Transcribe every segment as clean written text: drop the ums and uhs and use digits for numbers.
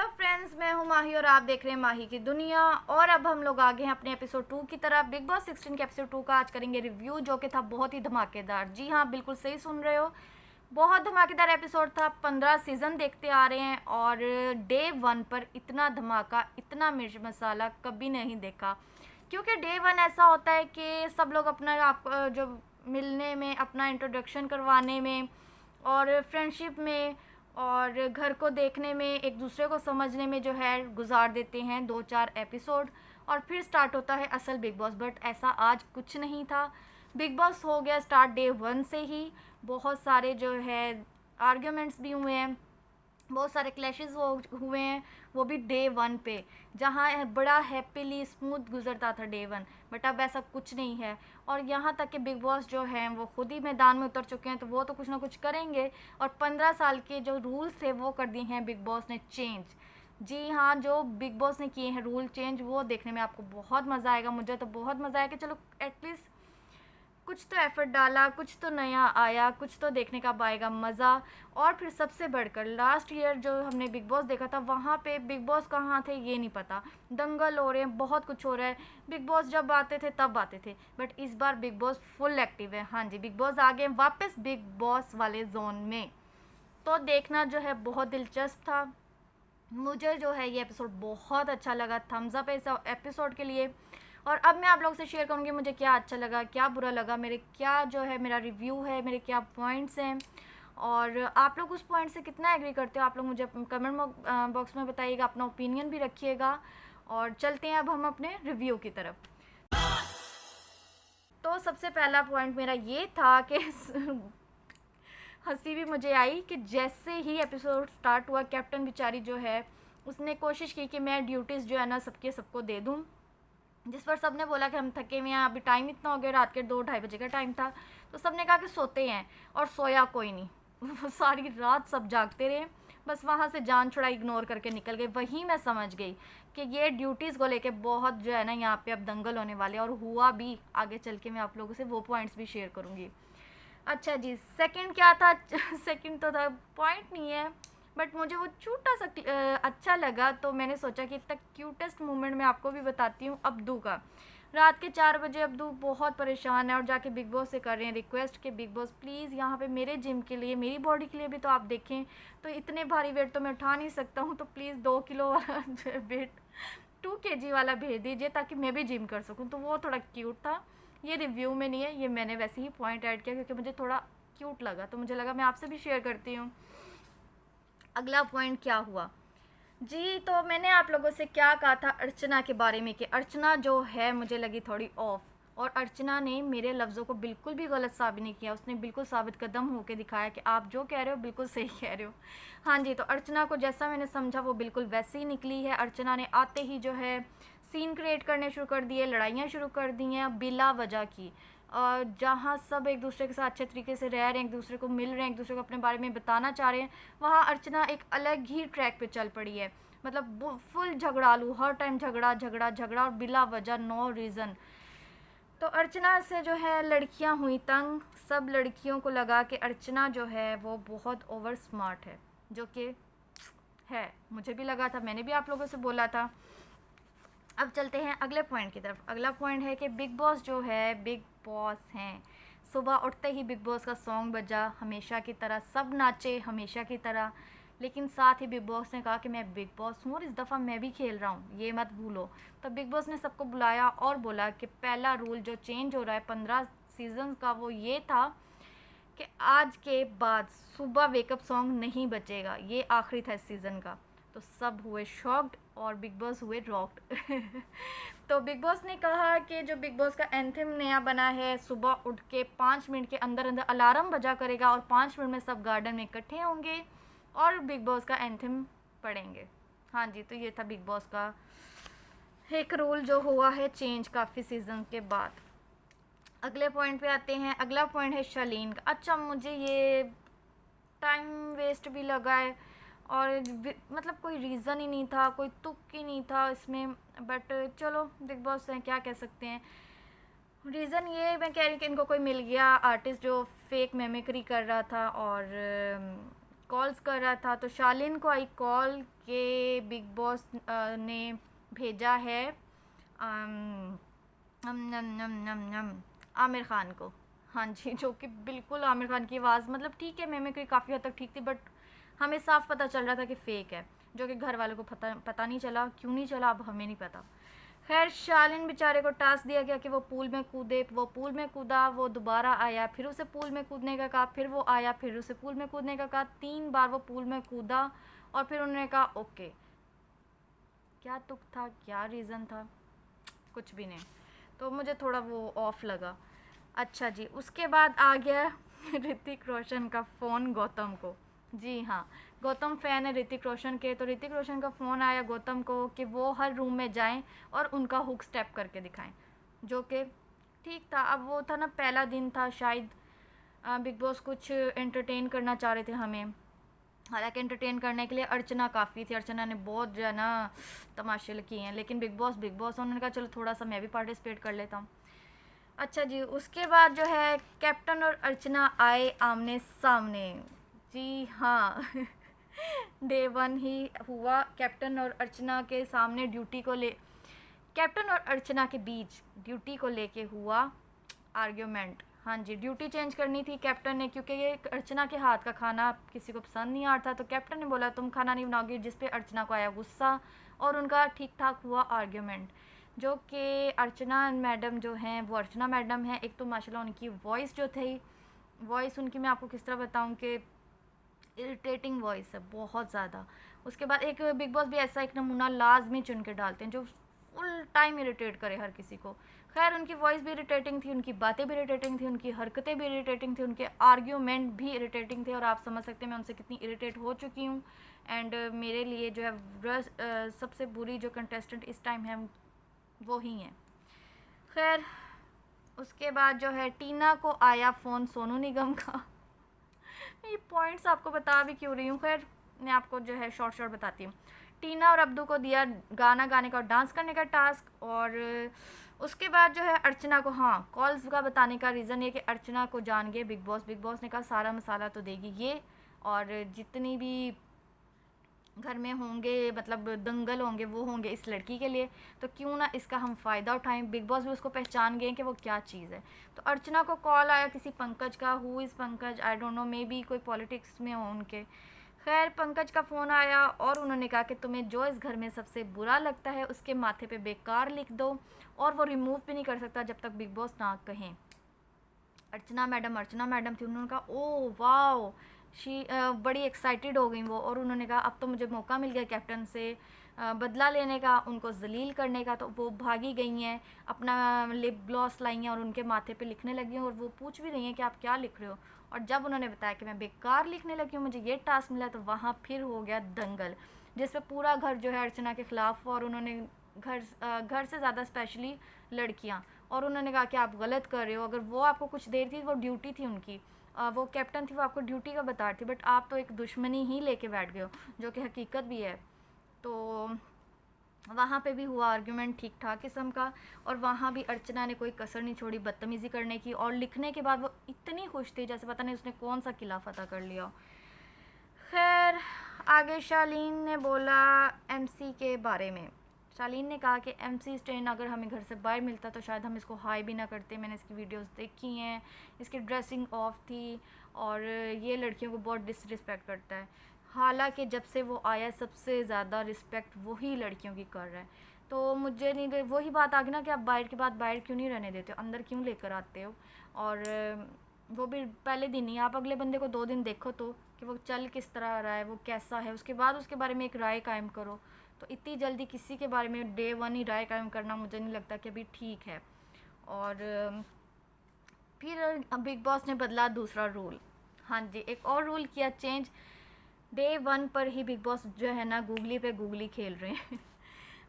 Hello friends, मैं हूं माही और आप देख रहे हैं माही की दुनिया। और अब हम लोग आ गए हैं अपने एपिसोड 2 की तरफ। बिग बॉस 16 के एपिसोड 2 का आज करेंगे रिव्यू, जो कि था बहुत ही धमाकेदार। जी हाँ, बिल्कुल सही सुन रहे हो, बहुत धमाकेदार एपिसोड था। 15 सीज़न देखते आ रहे हैं और डे 1 पर इतना धमाका, इतना मिर्च मसाला कभी नहीं देखा। क्योंकि डे 1 ऐसा होता है कि सब लोग अपना आप जो मिलने में, अपना इंट्रोडक्शन करवाने में और फ्रेंडशिप में और घर को देखने में, एक दूसरे को समझने में जो है गुजार देते हैं 2-4 एपिसोड, और फिर स्टार्ट होता है असल बिग बॉस। बट ऐसा आज कुछ नहीं था। बिग बॉस हो गया स्टार्ट डे 1 से ही। बहुत सारे जो है आर्ग्यूमेंट्स भी हुए हैं, बहुत सारे क्लैशेस हुए हैं, वो भी डे 1 पे, जहाँ बड़ा हैप्पीली स्मूथ गुजरता था डे 1। बट अब ऐसा कुछ नहीं है। और यहाँ तक कि बिग बॉस जो हैं वो खुद ही मैदान में उतर चुके हैं, तो वो तो कुछ ना कुछ करेंगे। और 15 साल के जो रूल्स थे वो कर दिए हैं बिग बॉस ने चेंज। जी हाँ, जो बिग बॉस ने किए हैं रूल चेंज, वो देखने में आपको बहुत मज़ा आएगा। मुझे तो बहुत मज़ा आया कि चलो एटलीस्ट कुछ तो एफर्ट डाला, कुछ तो नया आया, कुछ तो देखने का आएगा मज़ा। और फिर सबसे बढ़कर लास्ट ईयर जो हमने बिग बॉस देखा था, वहाँ पे बिग बॉस कहाँ थे ये नहीं पता। दंगल हो रहे हैं, बहुत कुछ हो रहा है। बिग बॉस जब आते थे तब आते थे, बट इस बार बिग बॉस फुल एक्टिव है। हाँ जी, बिग बॉस आ गए वापस बिग बॉस वाले जोन में। तो देखना जो है बहुत दिलचस्प था। मुझे जो है ये एपिसोड बहुत अच्छा लगा। थम्स अप है इस एपिसोड के लिए। और अब मैं आप लोगों से शेयर करूँगी मुझे क्या अच्छा लगा, क्या बुरा लगा, मेरे क्या जो है मेरा रिव्यू है, मेरे क्या पॉइंट्स हैं, और आप लोग उस पॉइंट से कितना एग्री करते हो। आप लोग मुझे कमेंट बॉक्स में बताइएगा, अपना ओपिनियन भी रखिएगा। और चलते हैं अब हम अपने रिव्यू की तरफ। तो सबसे पहला पॉइंट मेरा ये था कि हंसी भी मुझे आई कि जैसे ही एपिसोड स्टार्ट हुआ, कैप्टन बेचारी जो है उसने कोशिश की कि मैं ड्यूटीज़ जो है ना सबको दे दूँ। जिस पर सब ने बोला कि हम थके हुए हैं, अभी टाइम इतना हो गया, रात के 2-2:30 बजे का टाइम था। तो सब ने कहा कि सोते हैं, और सोया कोई नहीं। सारी रात सब जागते रहे, बस वहाँ से जान छुड़ा इग्नोर करके निकल गए। वहीं मैं समझ गई कि ये ड्यूटीज़ को लेके बहुत जो है ना यहाँ पे अब दंगल होने वाले, और हुआ भी। आगे चल के मैं आप लोगों से वो पॉइंट्स भी शेयर करूँगी। अच्छा जी, सेकंड क्या था? सेकंड तो था, पॉइंट नहीं है, बट मुझे वो छोटा सा अच्छा लगा, तो मैंने सोचा कि इतना क्यूटेस्ट मोमेंट मैं आपको भी बताती हूँ। अब्दू का, रात के 4 बजे अब्दू बहुत परेशान है और जाके बिग बॉस से कर रहे हैं रिक्वेस्ट कि बिग बॉस प्लीज़ यहाँ पे मेरे जिम के लिए, मेरी बॉडी के लिए भी तो आप देखें। तो इतने भारी वेट तो मैं उठा नहीं सकता हूँ, तो प्लीज़ 2 किलो वाला वेट 2 kg वाला भेज दीजिए ताकि मैं भी जिम कर सकूँ। तो वो थोड़ा क्यूट था। ये रिव्यू में नहीं है, ये मैंने वैसे ही पॉइंट ऐड किया क्योंकि मुझे थोड़ा क्यूट लगा, तो मुझे लगा मैं आपसे भी शेयर करती हूँ। अगला पॉइंट क्या हुआ जी, तो मैंने आप लोगों से क्या कहा था अर्चना के बारे में कि अर्चना जो है मुझे लगी थोड़ी ऑफ, और अर्चना ने मेरे लफ्ज़ों को बिल्कुल भी गलत साबित नहीं किया। उसने बिल्कुल साबित कदम होके दिखाया कि आप जो कह रहे हो बिल्कुल सही कह रहे हो। हाँ जी, तो अर्चना को जैसा मैंने समझा वो बिल्कुल वैसे ही निकली है। अर्चना ने आते ही जो है सीन क्रिएट करने शुरू कर दिए, लड़ाइयाँ शुरू कर दी हैं बिला वजह की। जहाँ सब एक दूसरे के साथ अच्छे तरीके से रह रहे हैं, एक दूसरे को मिल रहे हैं, एक दूसरे को अपने बारे में बताना चाह रहे हैं, वहाँ अर्चना एक अलग ही ट्रैक पे चल पड़ी है। मतलब फुल झगड़ालू, हर टाइम झगड़ा झगड़ा झगड़ा, और बिला वजह नो रीज़न। तो अर्चना से जो है लड़कियां हुई तंग। सब लड़कियों को लगा कि अर्चना जो है वो बहुत ओवर स्मार्ट है, जो कि है। मुझे भी लगा था, मैंने भी आप लोगों से बोला था। अब चलते हैं अगले पॉइंट की तरफ। अगला पॉइंट है कि बिग बॉस जो है, बिग बॉस हैं। सुबह उठते ही बिग बॉस का सॉन्ग बजा, हमेशा की तरह सब नाचे हमेशा की तरह। लेकिन साथ ही बिग बॉस ने कहा कि मैं बिग बॉस हूँ और इस दफ़ा मैं भी खेल रहा हूँ, ये मत भूलो। तो बिग बॉस ने सबको बुलाया और बोला कि पहला रूल जो चेंज हो रहा है 15 सीजन का, वो ये था कि आज के बाद सुबह वेकअप सॉन्ग नहीं बचेगा। ये आखिरी था इस सीज़न का। तो सब हुए शॉक्ड और बिग बॉस हुए रॉक्ड। तो बिग बॉस ने कहा कि जो बिग बॉस का एंथम नया बना है, सुबह उठ के 5 मिनट के अंदर अंदर अलार्म बजा करेगा और 5 मिनट में सब गार्डन में इकट्ठे होंगे और बिग बॉस का एंथम पढ़ेंगे। हाँ जी, तो ये था बिग बॉस का एक रूल जो हुआ है चेंज काफ़ी सीज़न के बाद। अगले पॉइंट पे आते हैं। अगला पॉइंट है शालीन का। अच्छा, मुझे ये टाइम वेस्ट भी लगा है, और मतलब कोई रीज़न ही नहीं था, कोई तुक ही नहीं था इसमें। बट चलो, बिग बॉस हैं, क्या कह सकते हैं। रीज़न ये मैं कह रही कि इनको कोई मिल गया आर्टिस्ट जो फेक मेमिक्री कर रहा था, और कॉल्स कर रहा था, तो शालीन को आई कॉल के बिग बॉस ने भेजा है आमिर खान को। हाँ जी, जो कि बिल्कुल आमिर खान की आवाज़, मतलब ठीक है, मिमिक्री काफ़ी हद तक ठीक थी, बट हमें साफ पता चल रहा था कि फ़ेक है, जो कि घर वालों को पता नहीं चला। क्यों नहीं चला अब हमें नहीं पता। खैर, शालीन बेचारे को टास्क दिया गया कि वो पूल में कूदे। वो पूल में कूदा, वो दोबारा आया, फिर उसे पूल में कूदने का कहा, फिर वो आया, फिर उसे पूल में कूदने का कहा। 3 बार वो पूल में कूदा और फिर उन्होंने कहा ओके। क्या तुक था, क्या रीज़न था, कुछ भी नहीं। तो मुझे थोड़ा वो ऑफ लगा। अच्छा जी, उसके बाद आ गया ऋतिक रोशन का फ़ोन गौतम को। जी हाँ, गौतम फ़ैन है ऋतिक रोशन के, तो ऋतिक रोशन का फ़ोन आया गौतम को कि वो हर रूम में जाएं और उनका हुक स्टेप करके दिखाएं, जो कि ठीक था। अब वो था ना, पहला दिन था, शायद बिग बॉस कुछ एंटरटेन करना चाह रहे थे हमें। हालांकि एंटरटेन करने के लिए अर्चना काफ़ी थी, अर्चना ने बहुत जो है ना तमाशे किए हैं, लेकिन बिग बॉस उन्होंने कहा चलो थोड़ा सा मैं भी पार्टिसिपेट कर लेता हूँ। अच्छा जी, उसके बाद जो है कैप्टन और अर्चना आए आमने सामने। जी हाँ डे 1 ही हुआ कैप्टन और अर्चना के सामने कैप्टन और अर्चना के बीच ड्यूटी को लेके हुआ आर्ग्यूमेंट। हाँ जी, ड्यूटी चेंज करनी थी कैप्टन ने, क्योंकि ये अर्चना के हाथ का खाना किसी को पसंद नहीं आ रहा था, तो कैप्टन ने बोला तुम खाना नहीं बनाओगी, जिस पे अर्चना को आया गुस्सा और उनका ठीक ठाक हुआ आर्ग्यूमेंट। जो कि अर्चना मैडम जो हैं वो अर्चना मैडम हैं, एक तो माशाल्लाह उनकी वॉइस जो थी, वॉइस उनकी मैं आपको किस तरह बताऊं कि इरिटेटिंग वॉइस है बहुत ज़्यादा। उसके बाद एक बिग बॉस भी ऐसा एक नमूना लाजमी चुन के डालते हैं जो फुल टाइम इरिटेट करे हर किसी को। खैर, उनकी वॉइस भी इरिटेटिंग थी, उनकी बातें भी इरिटेटिंग थी, उनकी हरकतें भी इरिटेटिंग थी, उनके आर्ग्यूमेंट भी इरिटेटिंग थे, और आप समझ सकते हैं मैं उनसे कितनी इरिटेट हो चुकी हूँ। एंड मेरे लिए जो है सबसे बुरी जो कंटेस्टेंट इस टाइम है वो ही हैं। खैर, उसके बाद जो है टीना को आया फ़ोन सोनू निगम का मैं ये पॉइंट्स आपको बता भी क्यों रही हूँ, खैर मैं आपको जो है शॉर्ट बताती हूँ। टीना और अब्दू को दिया गाना गाने का और डांस करने का टास्क, और उसके बाद जो है अर्चना को, हाँ, कॉल्स का बताने का रीज़न ये कि अर्चना को जान गए बिग बॉस ने कहा सारा मसाला तो देगी ये, और जितनी भी घर में होंगे, मतलब दंगल होंगे, वो होंगे इस लड़की के लिए, तो क्यों ना इसका हम फ़ायदा उठाएं। बिग बॉस भी उसको पहचान गए कि वो क्या चीज़ है। तो अर्चना को कॉल आया किसी पंकज का, who is Pankaj, I don't know, may be कोई पॉलिटिक्स में हो उनके। खैर, पंकज का फ़ोन आया और उन्होंने कहा कि तुम्हें जो इस घर में सबसे बुरा लगता है उसके माथे पे बेकार लिख दो, और वो रिमूव भी नहीं कर सकता जब तक बिग बॉस ना कहें। अर्चना मैडम थी, उन्होंने कहा ओ वाओ, बड़ी एक्साइटेड हो गई वो, और उन्होंने कहा अब तो मुझे मौका मिल गया कैप्टन से बदला लेने का, उनको जलील करने का। तो वो भागी गई हैं, अपना लिप ग्लॉस लाई हैं और उनके माथे पे लिखने लगी हैं, और वो पूछ भी रही हैं कि आप क्या लिख रहे हो। और जब उन्होंने बताया कि मैं बेकार लिखने लगी हूँ, मुझे ये टास्क मिला, तो वहाँ फिर हो गया दंगल, जिस पे पूरा घर जो है अर्चना के ख़िलाफ़, और उन्होंने घर से ज़्यादा स्पेशली लड़कियाँ, और उन्होंने कहा कि आप गलत कर रहे हो। अगर वो आपको कुछ देर थी, वो ड्यूटी थी उनकी, वो कैप्टन थी, वो आपको ड्यूटी का बता रही थी, बट आप तो एक दुश्मनी ही लेके बैठ गए हो, जो कि हकीकत भी है। तो वहाँ पे भी हुआ आर्ग्यूमेंट ठीक ठाक किस्म का, और वहाँ भी अर्चना ने कोई कसर नहीं छोड़ी बदतमीज़ी करने की, और लिखने के बाद वो इतनी खुश थी जैसे पता नहीं उसने कौन सा किला फतह कर लिया। खैर, आगे शालीन ने बोला एमसी के बारे में। शालीन ने कहा कि एमसी स्टेन अगर हमें घर से बाहर मिलता तो शायद हम इसको हाई भी ना करते। मैंने इसकी वीडियोस देखी हैं, इसकी ड्रेसिंग ऑफ थी, और ये लड़कियों को बहुत डिसरिस्पेक्ट करता है। हालांकि जब से वो आया सबसे ज़्यादा रिस्पेक्ट वही लड़कियों की कर रहा है। तो मुझे नहीं, वही बात आ गई ना कि आप बाहर की बात बाहर क्यों नहीं रहने देते हो, अंदर क्यों लेकर आते हो। और वो भी पहले दिन ही, आप अगले बंदे को 2 दिन देखो तो कि वो चल किस तरह आ रहा है, वो कैसा है, उसके बाद उसके बारे में एक राय कायम करो। तो इतनी जल्दी किसी के बारे में डे 1 ही राय कायम करना मुझे नहीं लगता कि अभी ठीक है। और फिर बिग बॉस ने बदला दूसरा रूल। हाँ जी, एक और रूल किया चेंज। डे 1 पर ही बिग बॉस जो है ना गूगली पे गूगली खेल रहे हैं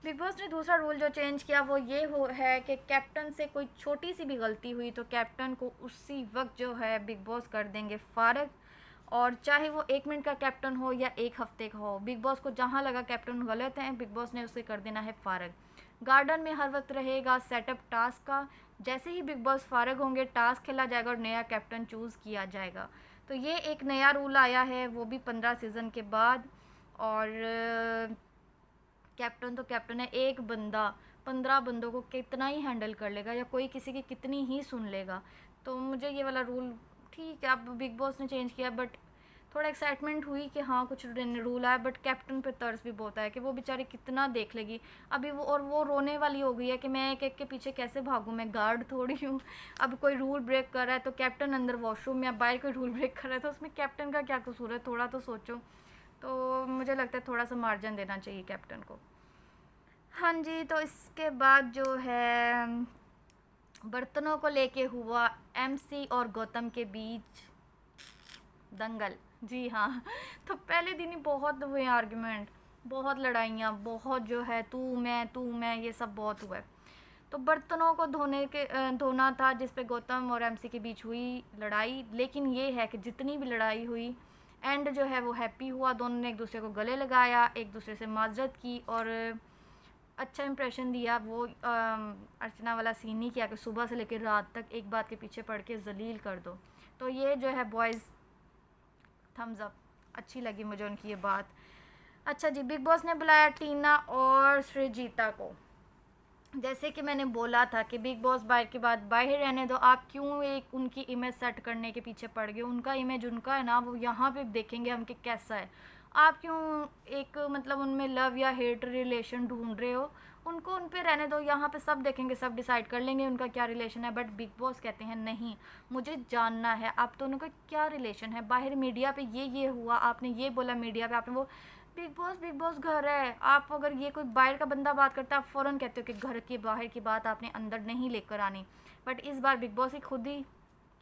बिग बॉस ने दूसरा रूल जो चेंज किया वो ये है कि कैप्टन से कोई छोटी सी भी गलती हुई तो कैप्टन को उसी वक्त जो है बिग बॉस कर देंगे फारग, और चाहे वो 1 मिनट का कैप्टन हो या 1 हफ्ते का हो। बिग बॉस को जहाँ लगा कैप्टन गलत है, बिग बॉस ने उसे कर देना है फारग। गार्डन में हर वक्त रहेगा सेटअप टास्क का, जैसे ही बिग बॉस फारग होंगे टास्क खेला जाएगा और नया कैप्टन चूज़ किया जाएगा। तो तो ये एक नया रूल आया है, वो भी 15 सीज़न के बाद। और कैप्टन तो कैप्टन है, एक बंदा 15 बंदों को कितना ही हैंडल कर लेगा, या कोई किसी की कितनी ही सुन लेगा। तो मुझे ये वाला रूल ठीक है, अब बिग बॉस ने चेंज किया, बट थोड़ा एक्साइटमेंट हुई कि हाँ कुछ रूल आया। बट कैप्टन पे तर्स भी बहुत है कि वो बेचारी कितना देख लेगी अभी वो, और वो रोने वाली हो गई है कि मैं एक एक के पीछे कैसे भागूँ, मैं गार्ड थोड़ी हूँ। अब कोई रूल ब्रेक कर रहा है तो कैप्टन अंदर वॉशरूम में, बाहर कोई रूल ब्रेक कर रहा है तो उसमें कैप्टन का क्या कसूर है, थोड़ा तो सोचो। तो मुझे लगता है थोड़ा सा मार्जिन देना चाहिए कैप्टन को। हाँ जी, तो इसके बाद जो है बर्तनों को लेके हुआ एमसी और गौतम के बीच दंगल। जी हाँ। तो पहले दिन ही बहुत हुए आर्ग्यूमेंट, बहुत लड़ाइयाँ, बहुत जो है तू मैं ये सब बहुत हुआ है। तो बर्तनों को धोना था, जिस पे गौतम और एमसी के बीच हुई लड़ाई। लेकिन ये है कि जितनी भी लड़ाई हुई, एंड जो है वो हैप्पी हुआ, दोनों ने एक दूसरे को गले लगाया, एक दूसरे से माजरत की और अच्छा इंप्रेशन दिया। वो अर्चना वाला सीन नहीं किया कि सुबह से लेकर रात तक एक बात के पीछे पड़ के जलील कर दो। तो ये जो है बॉयज़ थम्स अप, अच्छी लगी मुझे उनकी ये बात। अच्छा जी, बिग बॉस ने बुलाया टीना और सृजीता को। जैसे कि मैंने बोला था कि बिग बॉस बाहर की बात बाहर रहने दो, आप क्यों एक उनकी इमेज सेट करने के पीछे पड़ गए। उनका इमेज उनका है ना, वो यहाँ पे देखेंगे हम कि कैसा है। आप क्यों एक मतलब उनमें लव या हेट रिलेशन ढूंढ रहे हो, उनको उन पे रहने दो, यहाँ पे सब देखेंगे, सब डिसाइड कर लेंगे उनका क्या रिलेशन है। बट बिग बॉस कहते हैं नहीं, मुझे जानना है आप दोनों का क्या रिलेशन है। बाहर मीडिया पे ये हुआ, आपने ये बोला मीडिया पे, आपने वो। बिग बॉस घर है। आप अगर ये कोई बाहर का बंदा बात करता है, आप फ़ौरन कहते हो कि घर की बाहर की बात आपने अंदर नहीं लेकर आनी। बट इस बार बिग बॉस ही खुद ही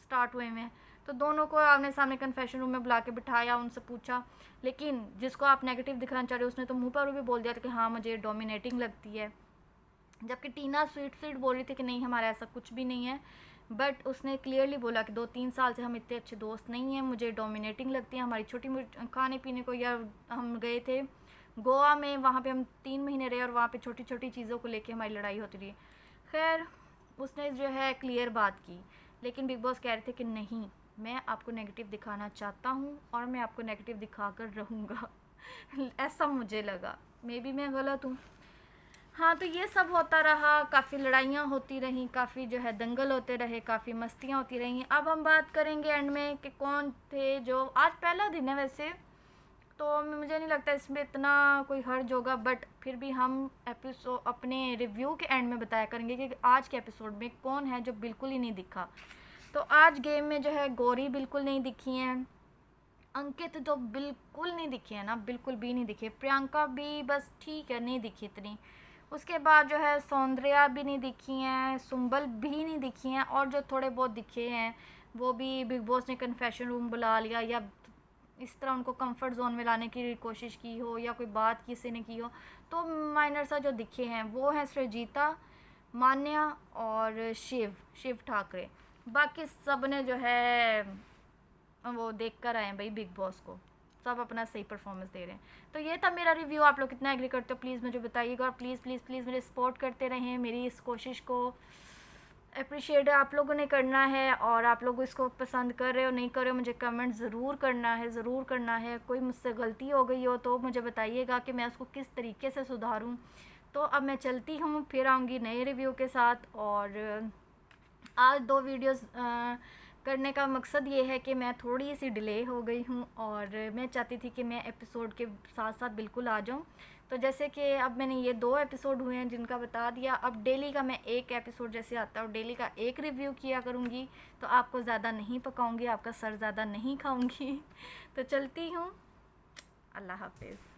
स्टार्ट हुए में, तो दोनों को आमने सामने कन्फेशन रूम में बुला के बिठाया, उनसे पूछा। लेकिन जिसको आप नेगेटिव दिखाना चाह रहे हो उसने तो मुंह पर भी बोल दिया था कि हाँ मुझे डोमिनेटिंग लगती है। जबकि टीना स्वीट बोल रही थी कि नहीं हमारा ऐसा कुछ भी नहीं है। बट उसने क्लियरली बोला कि 2-3 साल से हम इतने अच्छे दोस्त नहीं हैं, मुझे डोमिनेटिंग लगती है। हमारी छोटी मोटी खाने पीने को, या हम गए थे गोवा में, वहाँ पे हम 3 महीने रहे और वहाँ पे छोटी छोटी चीज़ों को लेके हमारी लड़ाई होती रही। खैर उसने जो है क्लियर बात की, लेकिन बिग बॉस कह रहे थे कि नहीं, मैं आपको नेगेटिव दिखाना चाहता हूँ और मैं आपको नेगेटिव दिखा कर रहूँगा। ऐसा मुझे लगा, मे बी मैं गलत हूँ। हाँ, तो ये सब होता रहा, काफ़ी लड़ाइयाँ होती रहीं, काफ़ी जो है दंगल होते रहे, काफ़ी मस्तियाँ होती रहीं। अब हम बात करेंगे एंड में कि कौन थे जो, आज पहला दिन है वैसे तो मुझे नहीं लगता इसमें इतना कोई हर्ज होगा। बट फिर भी हम एपिसोड अपने रिव्यू के एंड में बताया करेंगे कि आज के एपिसोड में कौन है जो बिल्कुल ही नहीं दिखा। तो आज गेम में जो है गौरी बिल्कुल नहीं दिखी हैं, अंकित तो बिल्कुल नहीं दिखे हैं ना, बिल्कुल भी नहीं दिखे। प्रियंका भी बस ठीक है, नहीं दिखी इतनी। उसके बाद जो है सौंदर्या भी नहीं दिखी हैं, सुंबल भी नहीं दिखी हैं, और जो थोड़े बहुत दिखे हैं वो भी बिग बॉस ने कन्फेशन रूम बुला लिया, या इस तरह उनको कंफर्ट जोन में लाने की कोशिश की हो, या कोई बात किसी ने की हो। तो माइनर सा जो दिखे हैं वो हैं सृजीता, मान्या और शिव ठाकरे। बाकी सब ने जो है वो देख कर आए हैं भाई बिग बॉस को, सब अपना सही परफॉर्मेंस दे रहे हैं। तो ये था मेरा रिव्यू, आप लोग कितना एग्री करते हो प्लीज़ मुझे बताइएगा, और प्लीज़ प्लीज़ प्लीज़ मेरे सपोर्ट करते रहें। मेरी इस कोशिश को अप्रिशिएट आप लोगों ने करना है, और आप लोग इसको पसंद कर रहे हो नहीं कर रहे हो मुझे कमेंट ज़रूर करना है। कोई मुझसे गलती हो गई हो तो मुझे बताइएगा कि मैं उसको किस तरीके से सुधारूँ। तो अब मैं चलती हूँ, फिर आऊँगी नए रिव्यू के साथ। और आज 2 वीडियोज़ करने का मकसद ये है कि मैं थोड़ी सी डिले हो गई हूँ, और मैं चाहती थी कि मैं एपिसोड के साथ साथ बिल्कुल आ जाऊँ। तो जैसे कि अब मैंने ये 2 एपिसोड हुए हैं जिनका बता दिया, अब डेली का मैं एक एपिसोड जैसे आता है और डेली का एक रिव्यू किया करूँगी। तो आपको ज़्यादा नहीं पकाऊँगी, आपका सर ज़्यादा नहीं खाऊँगी। तो चलती हूँ, अल्लाह हाफिज़।